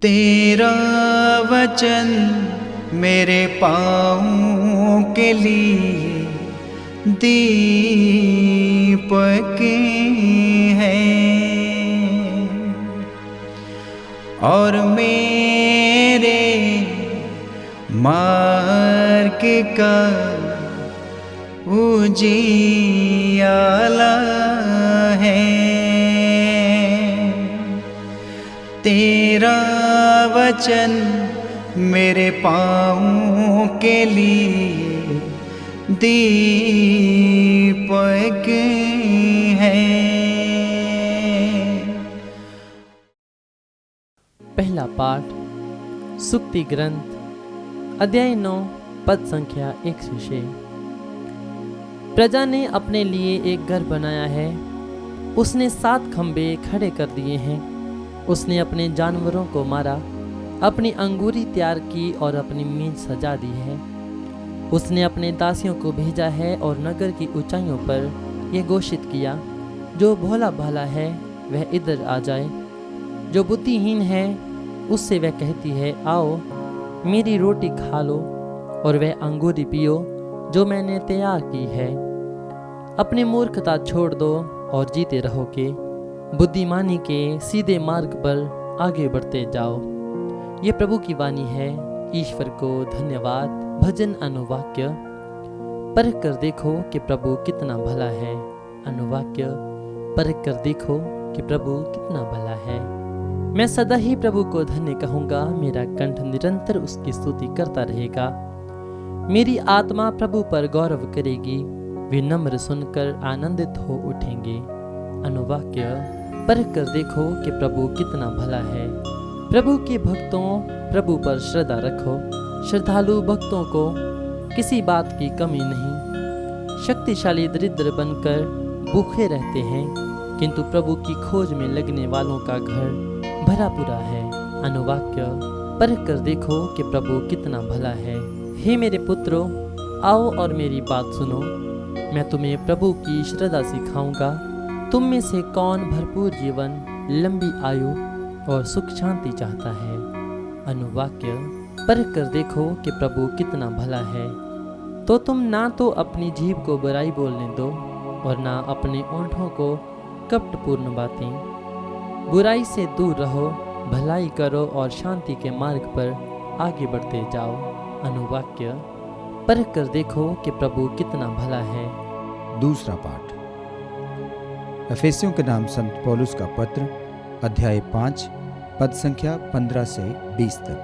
तेरा वचन मेरे पाँवों के लिए दीपक है और मेरे मार्ग का उजियाला है। तेरा वचन मेरे पाँवों के लिए दीपक है। पहला पाठ सुक्ति ग्रंथ अध्याय 9 पद संख्या 1 से 6। प्रजा ने अपने लिए एक घर बनाया है, उसने 7 खंबे खड़े कर दिए हैं। उसने अपने जानवरों को मारा, अपनी अंगूरी तैयार की और अपनी मेज सजा दी है। उसने अपने दासियों को भेजा है और नगर की ऊंचाइयों पर यह घोषित किया, जो भोला भाला है वह इधर आ जाए। जो बुद्धिहीन है उससे वह कहती है, आओ मेरी रोटी खा लो और वह अंगूरी पियो जो मैंने तैयार की है। अपनी मूर्खता छोड़ दो और जीते रहोगे। बुद्धिमानी के सीधे मार्ग पर आगे बढ़ते जाओ। ये प्रभु की वाणी है। ईश्वर को धन्यवाद। भजन अनुवाक्य। परख कर देखो कि प्रभु कितना भला है। अनुवाक्य। परख कर देखो कि प्रभु कितना भला है। मैं सदा ही प्रभु को धन्य कहूँगा, मेरा कंठ निरंतर उसकी स्तुति करता रहेगा। मेरी आत्मा प्रभु पर गौरव करेगी, वे नम्र सुनकर आनंदित हो उठेंगे। अनुवाक्य। परख कर देखो कि प्रभु कितना भला है। प्रभु के भक्तों, प्रभु पर श्रद्धा रखो। श्रद्धालु भक्तों को किसी बात की कमी नहीं। शक्तिशाली दरिद्र बनकर भूखे रहते हैं, किंतु प्रभु की खोज में लगने वालों का घर भरा पूरा है। अनुवाक्य। परख कर देखो कि प्रभु कितना भला है। हे मेरे पुत्रों, आओ और मेरी बात सुनो। मैं तुम्हें प्रभु की श्रद्धा सिखाऊंगा। तुम में से कौन भरपूर जीवन, लंबी आयु और सुख शांति चाहता है। अनुवाक्य। परख कर देखो कि प्रभु कितना भला है। तो तुम ना तो अपनी जीभ को बुराई बोलने दो और ना अपने ओंठों को कपटपूर्ण बातें। बुराई से दूर रहो, भलाई करो और शांति के मार्ग पर आगे बढ़ते जाओ। अनुवाक्य। परख कर देखो कि प्रभु कितना भला है। दूसरा पाठ एफेसियों के नाम संत पौलुस का पत्र अध्याय 5 पद संख्या 15 से 20 तक।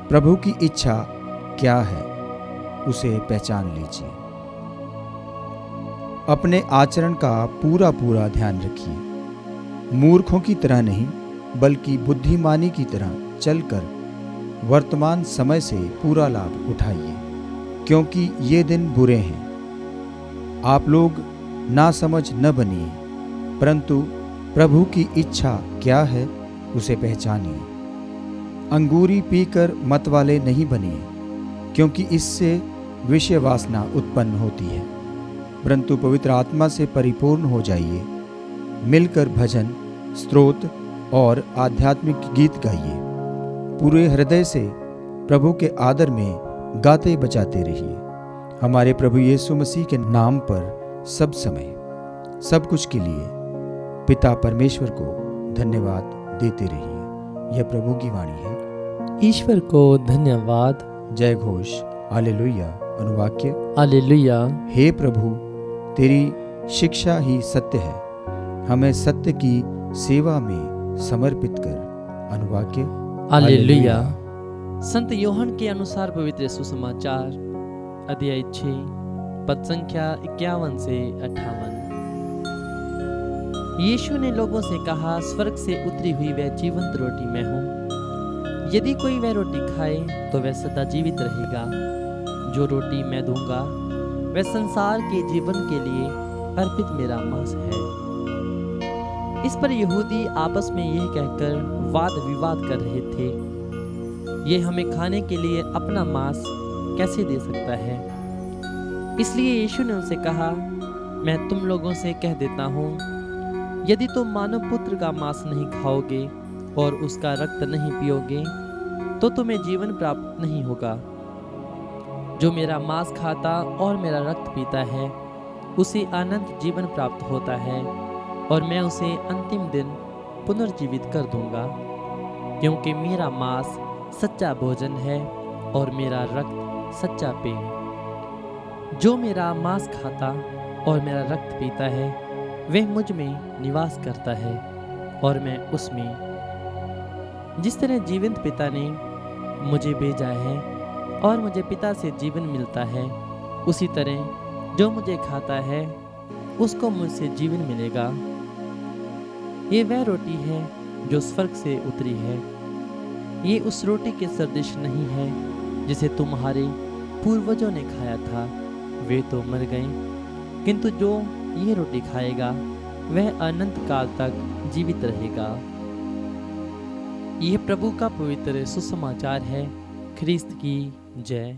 प्रभु की इच्छा क्या है उसे पहचान लीजिए। अपने आचरण का पूरा पूरा ध्यान रखिए। मूर्खों की तरह नहीं बल्कि बुद्धिमानी की तरह चलकर वर्तमान समय से पूरा लाभ उठाइए, क्योंकि ये दिन बुरे हैं। आप लोग नासमझ न बनिए, परंतु प्रभु की इच्छा क्या है उसे पहचानिए। अंगूरी पीकर मत वाले नहीं बनिए, क्योंकि इससे विषय वासना उत्पन्न होती है, परंतु पवित्र आत्मा से परिपूर्ण हो जाइए। मिलकर भजन, स्तोत्र और आध्यात्मिक गीत गाइए। पूरे हृदय से प्रभु के आदर में गाते बजाते रहिए। हमारे प्रभु यीशु मसीह के नाम पर सब समय सब कुछ के लिए पिता परमेश्वर को धन्यवाद देते रहिए। यह प्रभु की वाणी है। ईश्वर को धन्यवाद। जय घोष। हालेलुया। अनुवाक्य। हालेलुया। हे प्रभु, तेरी शिक्षा ही सत्य है, हमें सत्य की सेवा में समर्पित कर। अनुवाक्य। हालेलुया। संत यूहन्ना के अनुसार पवित्र सुसमाचार अध्याय 6 पद संख्या 51 से 58। यीशु ने लोगों से कहा, स्वर्ग से उतरी हुई वह जीवंत रोटी मैं हूँ। यदि कोई वह रोटी खाए तो वह सदा जीवित रहेगा। जो रोटी मैं दूंगा वह संसार के जीवन के लिए अर्पित मेरा मांस है। इस पर यहूदी आपस में यह कहकर वाद विवाद कर रहे थे, ये हमें खाने के लिए अपना मांस कैसे दे सकता है। इसलिए यीशु ने उनसे कहा, मैं तुम लोगों से कह देता हूँ, यदि तुम मानव पुत्र का मांस नहीं खाओगे और उसका रक्त नहीं पियोगे तो तुम्हें जीवन प्राप्त नहीं होगा। जो मेरा मांस खाता और मेरा रक्त पीता है उसे अनंत जीवन प्राप्त होता है और मैं उसे अंतिम दिन पुनर्जीवित कर दूंगा, क्योंकि मेरा मांस सच्चा भोजन है और मेरा रक्त सच्चा पेय। जो मेरा मांस खाता और मेरा रक्त पीता है वह मुझ में निवास करता है और मैं उसमें। जिस तरह जीवंत पिता ने मुझे भेजा है और मुझे पिता से जीवन मिलता है, उसी तरह जो मुझे खाता है उसको मुझसे जीवन मिलेगा। ये वह रोटी है जो स्वर्ग से उतरी है। ये उस रोटी के सदृश नहीं है जिसे तुम्हारे पूर्वजों ने खाया था, वे तो मर गए, किंतु जो ये रोटी खाएगा वह अनंत काल तक जीवित रहेगा। यह प्रभु का पवित्र सुसमाचार है। ख्रिस्त की जय।